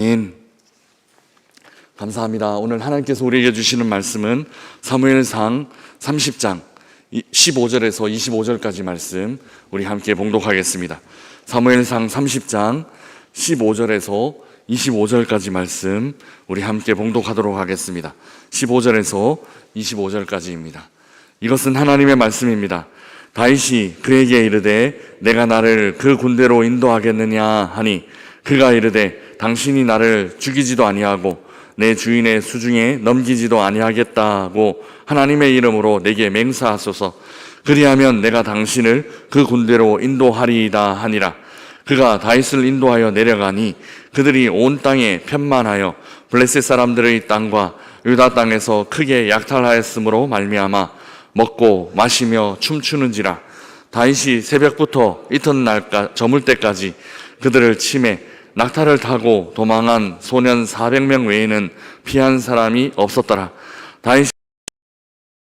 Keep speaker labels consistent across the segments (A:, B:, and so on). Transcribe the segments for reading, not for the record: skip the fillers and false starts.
A: 아멘. 감사합니다. 오늘 하나님께서 우리에게 주시는 말씀은 사무엘상 30장 15절에서 25절까지 말씀 우리 함께 봉독하겠습니다. 사무엘상 30장 15절에서 25절까지 말씀 우리 함께 봉독하도록 하겠습니다. 15절에서 25절까지입니다. 이것은 하나님의 말씀입니다. 다윗이 그에게 이르되 내가 나를 그 군대로 인도하겠느냐 하니 그가 이르되 당신이 나를 죽이지도 아니하고 내 주인의 수중에 넘기지도 아니하겠다고 하나님의 이름으로 내게 맹세하소서. 그리하면 내가 당신을 그 군대로 인도하리이다 하니라. 그가 다윗을 인도하여 내려가니 그들이 온 땅에 편만하여 블레셋 사람들의 땅과 유다 땅에서 크게 약탈하였으므로 말미암아 먹고 마시며 춤추는지라. 다윗이 새벽부터 이튿날 저물 때까지 그들을 치매 낙타를 타고 도망한 소년 400명 외에는 피한 사람이 없었더라. 다윗이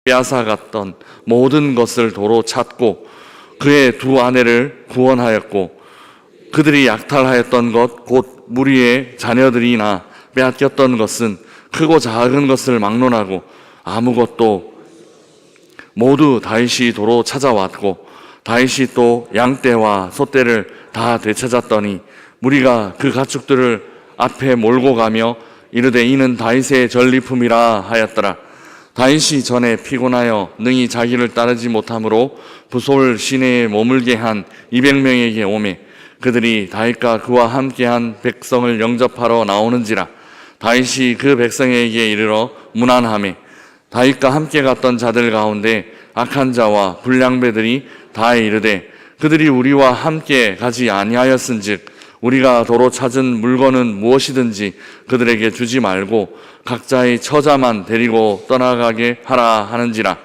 A: 빼앗아갔던 모든 것을 도로 찾고 그의 두 아내를 구원하였고 그들이 약탈하였던 것 곧 무리의 자녀들이나 빼앗겼던 것은 크고 작은 것을 막론하고 아무것도 모두 다윗이 도로 찾아왔고 다윗이 또 양떼와 소떼를 다 되찾았더니 무리가 그 가축들을 앞에 몰고 가며 이르되 이는 다윗의 전리품이라 하였더라. 다윗이 전에 피곤하여 능히 자기를 따르지 못하므로 부솔 시내에 머물게 한 200명에게 오매 그들이 다윗과 그와 함께한 백성을 영접하러 나오는지라. 다윗이 그 백성에게 이르러 문안하매 다윗과 함께 갔던 자들 가운데 악한 자와 불량배들이 다 이르되 그들이 우리와 함께 가지 아니하였은즉 우리가 도로 찾은 물건은 무엇이든지 그들에게 주지 말고 각자의 처자만 데리고 떠나가게 하라 하는지라.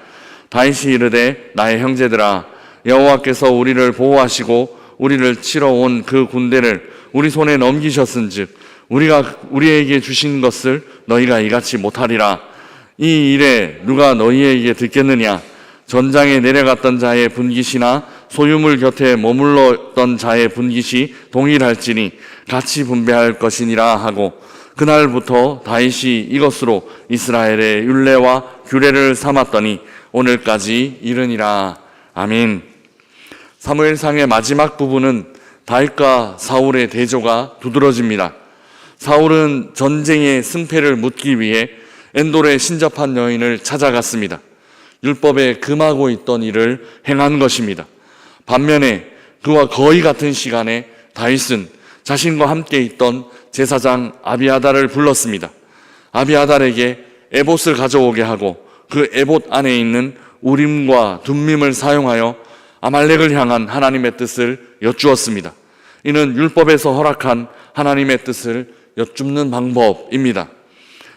A: 다윗이 이르되 나의 형제들아 여호와께서 우리를 보호하시고 우리를 치러 온 그 군대를 우리 손에 넘기셨은즉 우리가 우리에게 주신 것을 너희가 이같이 못하리라. 이 일에 누가 너희에게 듣겠느냐? 전장에 내려갔던 자의 분깃이나 소유물 곁에 머물렀던 자의 분깃이 동일할지니 같이 분배할 것이니라 하고 그날부터 다윗이 이것으로 이스라엘의 율례와 규례를 삼았더니 오늘까지 이르니라. 아멘. 사무엘상의 마지막 부분은 다윗과 사울의 대조가 두드러집니다. 사울은 전쟁의 승패를 묻기 위해 엔돌의 신접한 여인을 찾아갔습니다. 율법에 금하고 있던 일을 행한 것입니다. 반면에 그와 거의 같은 시간에 다윗은 자신과 함께 있던 제사장 아비아달을 불렀습니다. 아비아달에게 에봇을 가져오게 하고 그 에봇 안에 있는 우림과 둠밈을 사용하여 아말렉을 향한 하나님의 뜻을 여쭈었습니다. 이는 율법에서 허락한 하나님의 뜻을 여쭙는 방법입니다.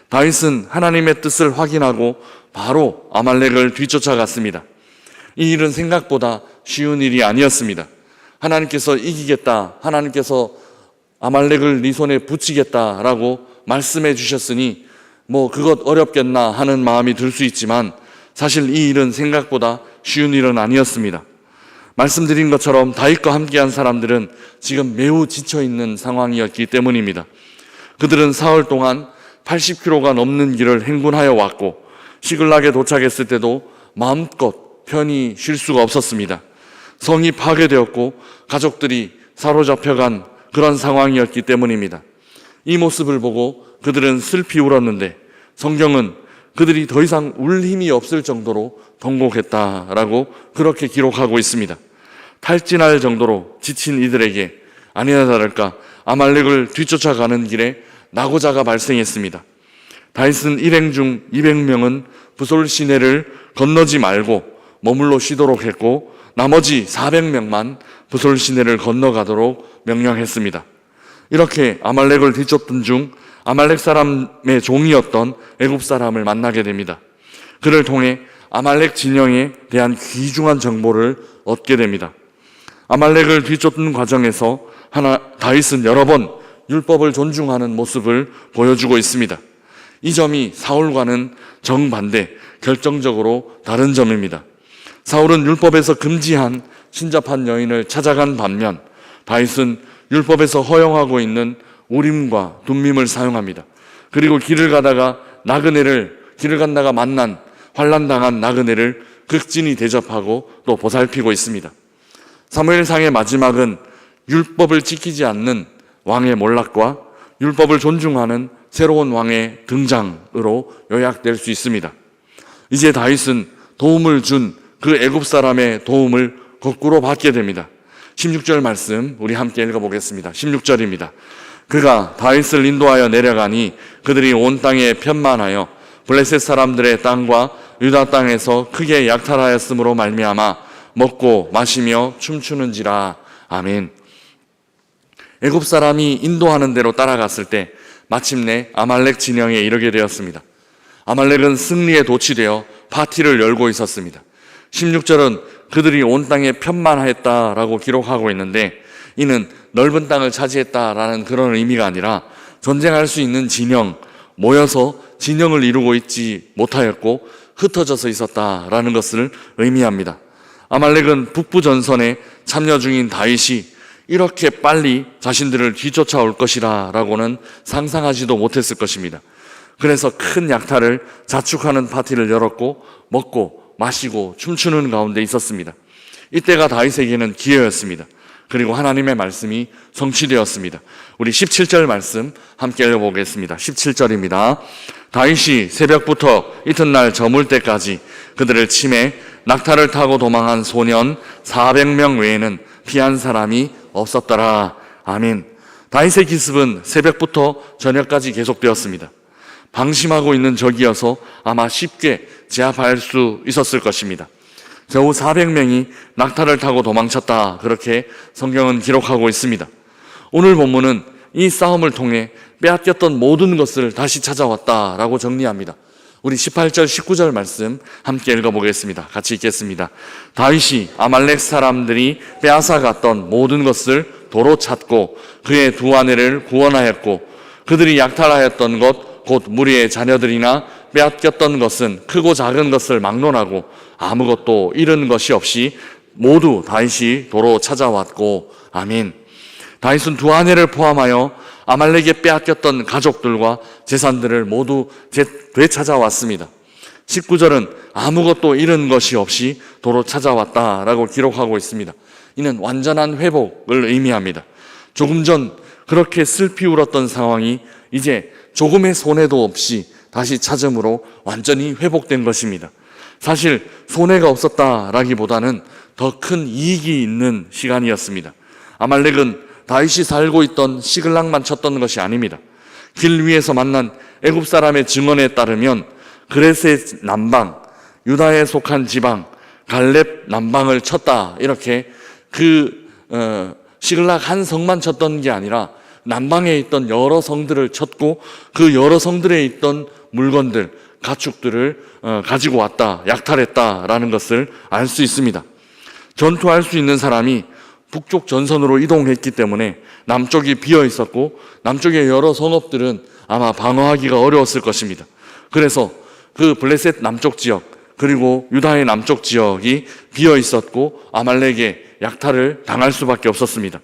A: 다윗은 하나님의 뜻을 확인하고 바로 아말렉을 뒤쫓아갔습니다. 이 일은 생각보다 쉬운 일이 아니었습니다. 하나님께서 이기겠다, 하나님께서 아말렉을 네 손에 붙이겠다라고 말씀해 주셨으니 그것 어렵겠나 하는 마음이 들 수 있지만 사실 이 일은 생각보다 쉬운 일은 아니었습니다. 말씀드린 것처럼 다윗과 함께한 사람들은 지금 매우 지쳐있는 상황이었기 때문입니다. 그들은 사흘 동안 80km가 넘는 길을 행군하여 왔고 시글락에 도착했을 때도 마음껏 편히 쉴 수가 없었습니다. 성이 파괴되었고 가족들이 사로잡혀간 그런 상황이었기 때문입니다. 이 모습을 보고 그들은 슬피 울었는데 성경은 그들이 더 이상 울 힘이 없을 정도로 통곡했다라고 그렇게 기록하고 있습니다. 탈진할 정도로 지친 이들에게 아니나 다를까 아말렉을 뒤쫓아가는 길에 낙오자가 발생했습니다. 다윗은 일행 중 200명은 부솔 시내를 건너지 말고 머물러 쉬도록 했고 나머지 400명만 부솔 시내를 건너가도록 명령했습니다. 이렇게 아말렉을 뒤쫓던 중 아말렉 사람의 종이었던 애굽 사람을 만나게 됩니다. 그를 통해 아말렉 진영에 대한 귀중한 정보를 얻게 됩니다. 아말렉을 뒤쫓는 과정에서 다윗은 여러 번 율법을 존중하는 모습을 보여주고 있습니다. 이 점이 사울과는 정반대, 결정적으로 다른 점입니다. 사울은 율법에서 금지한 신접한 여인을 찾아간 반면 다윗은 율법에서 허용하고 있는 우림과 둠밈을 사용합니다. 그리고 길을 가다가 만난 환난당한 나그네를 극진히 대접하고 또 보살피고 있습니다. 사무엘상의 마지막은 율법을 지키지 않는 왕의 몰락과 율법을 존중하는 새로운 왕의 등장으로 요약될 수 있습니다. 이제 다윗은 도움을 준 그 애굽 사람의 도움을 거꾸로 받게 됩니다. 16절 말씀 우리 함께 읽어보겠습니다. 16절입니다. 그가 다윗을 인도하여 내려가니 그들이 온 땅에 편만하여 블레셋 사람들의 땅과 유다 땅에서 크게 약탈하였으므로 말미암아 먹고 마시며 춤추는지라. 아멘. 애굽 사람이 인도하는 대로 따라갔을 때 마침내 아말렉 진영에 이르게 되었습니다. 아말렉은 승리에 도취되어 파티를 열고 있었습니다. 16절은 그들이 온 땅에 편만했다라고 기록하고 있는데, 이는 넓은 땅을 차지했다라는 그런 의미가 아니라 전쟁할 수 있는 진영, 모여서 진영을 이루고 있지 못하였고 흩어져서 있었다라는 것을 의미합니다. 아말렉은 북부 전선에 참여 중인 다윗이 이렇게 빨리 자신들을 뒤쫓아올 것이라고는 상상하지도 못했을 것입니다. 그래서 큰 약탈을 자축하는 파티를 열었고 먹고 마시고 춤추는 가운데 있었습니다. 이때가 다윗에게는 기회였습니다. 그리고 하나님의 말씀이 성취되었습니다. 우리 17절 말씀 함께 읽어보겠습니다. 17절입니다. 다윗이 새벽부터 이튿날 저물 때까지 그들을 치매 낙타를 타고 도망한 소년 400명 외에는 피한 사람이 없었더라. 아멘. 다윗의 기습은 새벽부터 저녁까지 계속되었습니다. 방심하고 있는 적이어서 아마 쉽게 제압할 수 있었을 것입니다. 겨우 400명이 낙타를 타고 도망쳤다, 그렇게 성경은 기록하고 있습니다. 오늘 본문은 이 싸움을 통해 빼앗겼던 모든 것을 다시 찾아왔다라고 정리합니다. 우리 18절 19절 말씀 함께 읽어보겠습니다. 같이 읽겠습니다. 다윗이 아말렉 사람들이 빼앗아갔던 모든 것을 도로 찾고 그의 두 아내를 구원하였고 그들이 약탈하였던 것 곧 무리의 자녀들이나 빼앗겼던 것은 크고 작은 것을 막론하고 아무것도 잃은 것이 없이 모두 다윗이 도로 찾아왔고. 아멘. 다윗은 두 아내를 포함하여 아말렉에 빼앗겼던 가족들과 재산들을 모두 되찾아왔습니다. 19절은 아무것도 잃은 것이 없이 도로 찾아왔다라고 기록하고 있습니다. 이는 완전한 회복을 의미합니다. 조금 전 그렇게 슬피 울었던 상황이 이제 조금의 손해도 없이 다시 찾음으로 완전히 회복된 것입니다. 사실 손해가 없었다라기보다는 더 큰 이익이 있는 시간이었습니다. 아말렉은 다윗이 살고 있던 시글락만 쳤던 것이 아닙니다. 길 위에서 만난 애굽 사람의 증언에 따르면 그레셋 남방, 유다에 속한 지방, 갈렙 남방을 쳤다, 이렇게 시글락 한 성만 쳤던 게 아니라 남방에 있던 여러 성들을 쳤고 그 여러 성들에 있던 물건들, 가축들을 가지고 왔다, 약탈했다라는 것을 알 수 있습니다. 전투할 수 있는 사람이 북쪽 전선으로 이동했기 때문에 남쪽이 비어 있었고 남쪽의 여러 성읍들은 아마 방어하기가 어려웠을 것입니다. 그래서 그 블레셋 남쪽 지역 그리고 유다의 남쪽 지역이 비어 있었고 아말렉의 약탈을 당할 수밖에 없었습니다.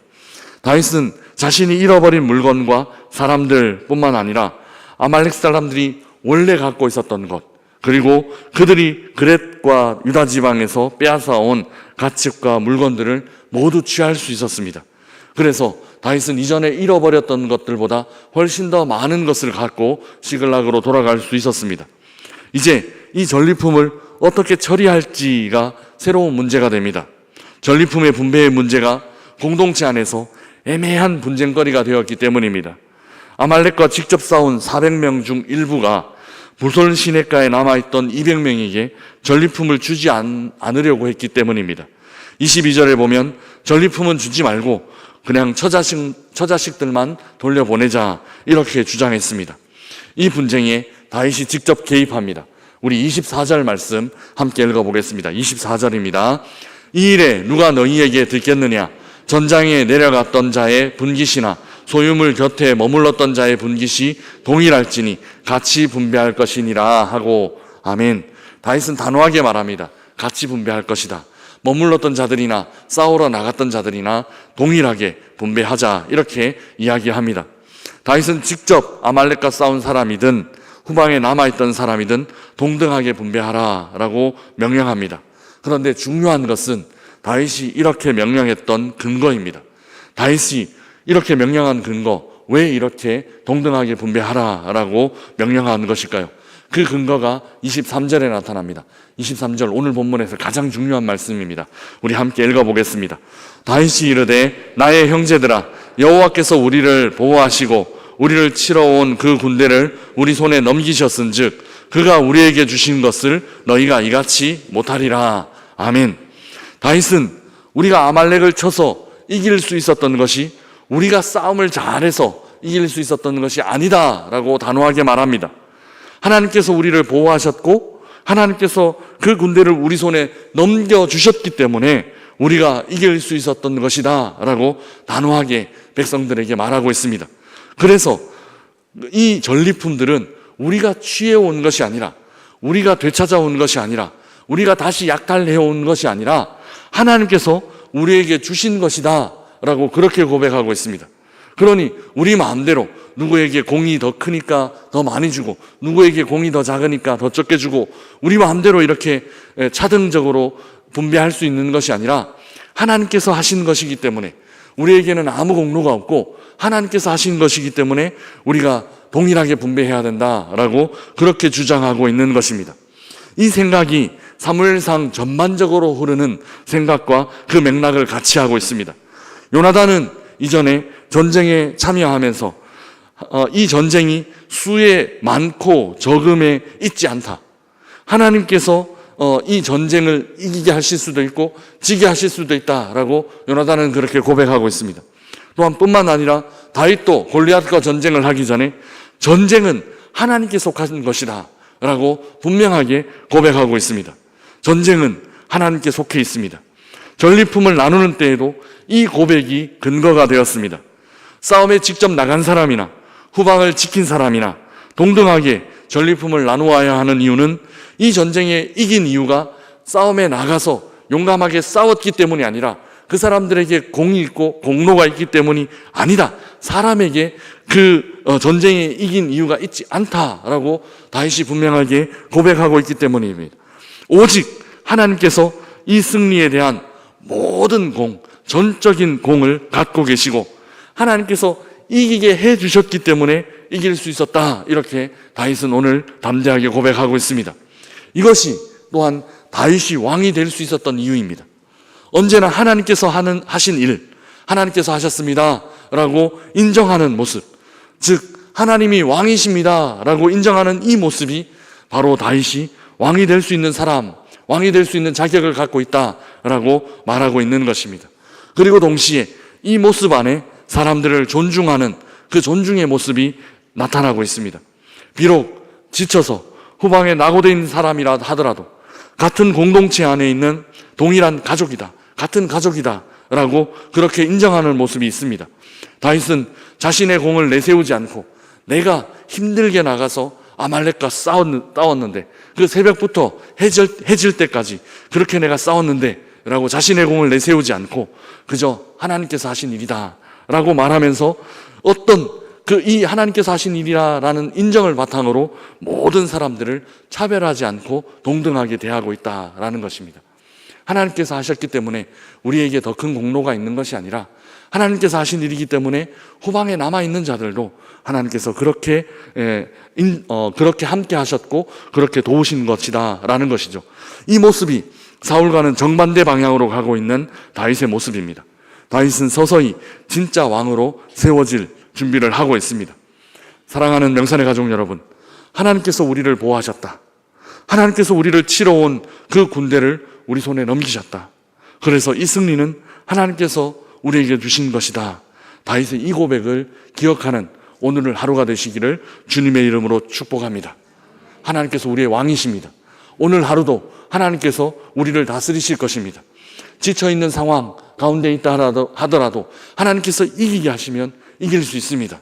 A: 다윗은 자신이 잃어버린 물건과 사람들 뿐만 아니라 아말렉 사람들이 원래 갖고 있었던 것, 그리고 그들이 그렛과 유다 지방에서 빼앗아온 가축과 물건들을 모두 취할 수 있었습니다. 그래서 다윗은 이전에 잃어버렸던 것들보다 훨씬 더 많은 것을 갖고 시글락으로 돌아갈 수 있었습니다. 이제 이 전리품을 어떻게 처리할지가 새로운 문제가 됩니다. 전리품의 분배의 문제가 공동체 안에서 애매한 분쟁거리가 되었기 때문입니다. 아말렉과 직접 싸운 400명 중 일부가 부솔 시내가에 남아있던 200명에게 전리품을 주지 않으려고 했기 때문입니다. 22절에 보면 전리품은 주지 말고 그냥 처자식들만 돌려보내자, 이렇게 주장했습니다. 이 분쟁에 다윗이 직접 개입합니다. 우리 24절 말씀 함께 읽어보겠습니다. 24절입니다. 이 일에 누가 너희에게 듣겠느냐? 전장에 내려갔던 자의 분깃이나 소유물 곁에 머물렀던 자의 분깃이 동일할지니 같이 분배할 것이니라 하고. 아멘. 다윗은 단호하게 말합니다. 같이 분배할 것이다. 머물렀던 자들이나 싸우러 나갔던 자들이나 동일하게 분배하자, 이렇게 이야기합니다. 다윗은 직접 아말렉과 싸운 사람이든 후방에 남아있던 사람이든 동등하게 분배하라라고 명령합니다. 그런데 중요한 것은 다윗이 이렇게 명령했던 근거입니다. 다윗이 이렇게 명령한 근거, 왜 이렇게 동등하게 분배하라라고 명령한 것일까요? 그 근거가 23절에 나타납니다. 23절 오늘 본문에서 가장 중요한 말씀입니다. 우리 함께 읽어보겠습니다. 다윗이 이르되 나의 형제들아 여호와께서 우리를 보호하시고 우리를 치러 온 그 군대를 우리 손에 넘기셨은즉 그가 우리에게 주신 것을 너희가 이같이 못하리라. 아멘. 다윗은 우리가 아말렉을 쳐서 이길 수 있었던 것이 우리가 싸움을 잘해서 이길 수 있었던 것이 아니다라고 단호하게 말합니다. 하나님께서 우리를 보호하셨고 하나님께서 그 군대를 우리 손에 넘겨주셨기 때문에 우리가 이길 수 있었던 것이다 라고 단호하게 백성들에게 말하고 있습니다. 그래서 이 전리품들은 우리가 취해온 것이 아니라, 우리가 되찾아온 것이 아니라, 우리가 다시 약탈해온 것이 아니라 하나님께서 우리에게 주신 것이다 라고 그렇게 고백하고 있습니다. 그러니 우리 마음대로 누구에게 공이 더 크니까 더 많이 주고 누구에게 공이 더 작으니까 더 적게 주고 우리 마음대로 이렇게 차등적으로 분배할 수 있는 것이 아니라 하나님께서 하신 것이기 때문에 우리에게는 아무 공로가 없고 하나님께서 하신 것이기 때문에 우리가 동일하게 분배해야 된다라고 그렇게 주장하고 있는 것입니다. 이 생각이 사무엘상 전반적으로 흐르는 생각과 그 맥락을 같이 하고 있습니다. 요나단은 이전에 전쟁에 참여하면서 이 전쟁이 수에 많고 적음에 있지 않다. 하나님께서 이 전쟁을 이기게 하실 수도 있고 지게 하실 수도 있다라고 요나단은 그렇게 고백하고 있습니다. 또한 뿐만 아니라 다윗도 골리앗과 전쟁을 하기 전에 전쟁은 하나님께 속한 것이다 라고 분명하게 고백하고 있습니다. 전쟁은 하나님께 속해 있습니다. 전리품을 나누는 때에도 이 고백이 근거가 되었습니다. 싸움에 직접 나간 사람이나 후방을 지킨 사람이나 동등하게 전리품을 나누어야 하는 이유는 이 전쟁에 이긴 이유가 싸움에 나가서 용감하게 싸웠기 때문이 아니라 그 사람들에게 공이 있고 공로가 있기 때문이 아니다. 사람에게 그 전쟁에 이긴 이유가 있지 않다라고 다윗이 분명하게 고백하고 있기 때문입니다. 오직 하나님께서 이 승리에 대한 모든 공, 전적인 공을 갖고 계시고 하나님께서 이기게 해주셨기 때문에 이길 수 있었다. 이렇게 다윗은 오늘 담대하게 고백하고 있습니다. 이것이 또한 다윗이 왕이 될 수 있었던 이유입니다. 언제나 하나님께서 하신 일, 하나님께서 하셨습니다 라고 인정하는 모습, 즉 하나님이 왕이십니다 라고 인정하는 이 모습이 바로 다윗이 왕이 될 수 있는 사람, 왕이 될 수 있는 자격을 갖고 있다라고 말하고 있는 것입니다. 그리고 동시에 이 모습 안에 사람들을 존중하는 그 존중의 모습이 나타나고 있습니다. 비록 지쳐서 후방에 낙오되어 있는 사람이라 하더라도 같은 공동체 안에 있는 동일한 가족이다, 같은 가족이다 라고 그렇게 인정하는 모습이 있습니다. 다윗은 자신의 공을 내세우지 않고 내가 힘들게 나가서 아말렉과 싸웠는데 그 새벽부터 해질 때까지 그렇게 내가 싸웠는데 라고 자신의 공을 내세우지 않고 그저 하나님께서 하신 일이다 라고 말하면서 어떤 이 하나님께서 하신 일이라는 인정을 바탕으로 모든 사람들을 차별하지 않고 동등하게 대하고 있다라는 것입니다. 하나님께서 하셨기 때문에 우리에게 더 큰 공로가 있는 것이 아니라 하나님께서 하신 일이기 때문에 후방에 남아있는 자들도 하나님께서 그렇게 함께 하셨고 그렇게 도우신 것이다 라는 것이죠. 이 모습이 사울과는 정반대 방향으로 가고 있는 다윗의 모습입니다. 다윗은 서서히 진짜 왕으로 세워질 준비를 하고 있습니다. 사랑하는 명산의 가족 여러분, 하나님께서 우리를 보호하셨다. 하나님께서 우리를 치러 온 그 군대를 우리 손에 넘기셨다. 그래서 이 승리는 하나님께서 우리에게 주신 것이다. 다윗의 이 고백을 기억하는 오늘 하루가 되시기를 주님의 이름으로 축복합니다. 하나님께서 우리의 왕이십니다. 오늘 하루도 하나님께서 우리를 다스리실 것입니다. 지쳐있는 상황 가운데 있다 하더라도 하나님께서 이기게 하시면 이길 수 있습니다.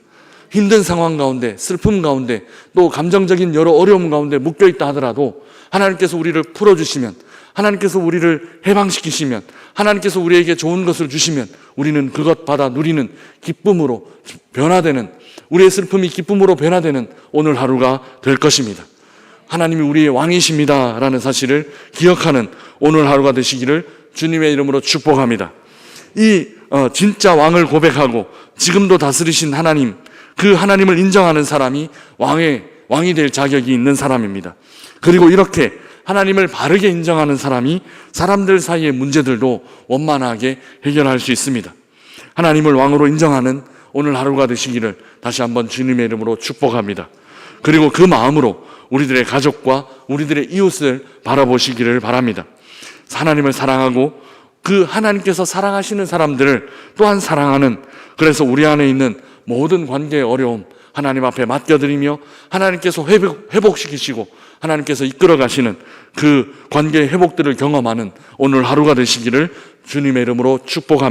A: 힘든 상황 가운데, 슬픔 가운데, 또 감정적인 여러 어려움 가운데 묶여있다 하더라도 하나님께서 우리를 풀어주시면, 하나님께서 우리를 해방시키시면, 하나님께서 우리에게 좋은 것을 주시면 우리는 그것 받아 누리는 기쁨으로 변화되는 우리의 슬픔이 기쁨으로 변화되는 오늘 하루가 될 것입니다. 하나님이 우리의 왕이십니다 라는 사실을 기억하는 오늘 하루가 되시기를 주님의 이름으로 축복합니다. 이 진짜 왕을 고백하고 지금도 다스리신 하나님, 그 하나님을 인정하는 사람이 왕이 될 자격이 있는 사람입니다. 그리고 이렇게 하나님을 바르게 인정하는 사람이 사람들 사이의 문제들도 원만하게 해결할 수 있습니다. 하나님을 왕으로 인정하는 오늘 하루가 되시기를 다시 한번 주님의 이름으로 축복합니다. 그리고 그 마음으로 우리들의 가족과 우리들의 이웃을 바라보시기를 바랍니다. 하나님을 사랑하고 그 하나님께서 사랑하시는 사람들을 또한 사랑하는, 그래서 우리 안에 있는 모든 관계의 어려움 하나님 앞에 맡겨드리며 하나님께서 회복시키시고 하나님께서 이끌어 가시는 그 관계의 회복들을 경험하는 오늘 하루가 되시기를 주님의 이름으로 축복합니다.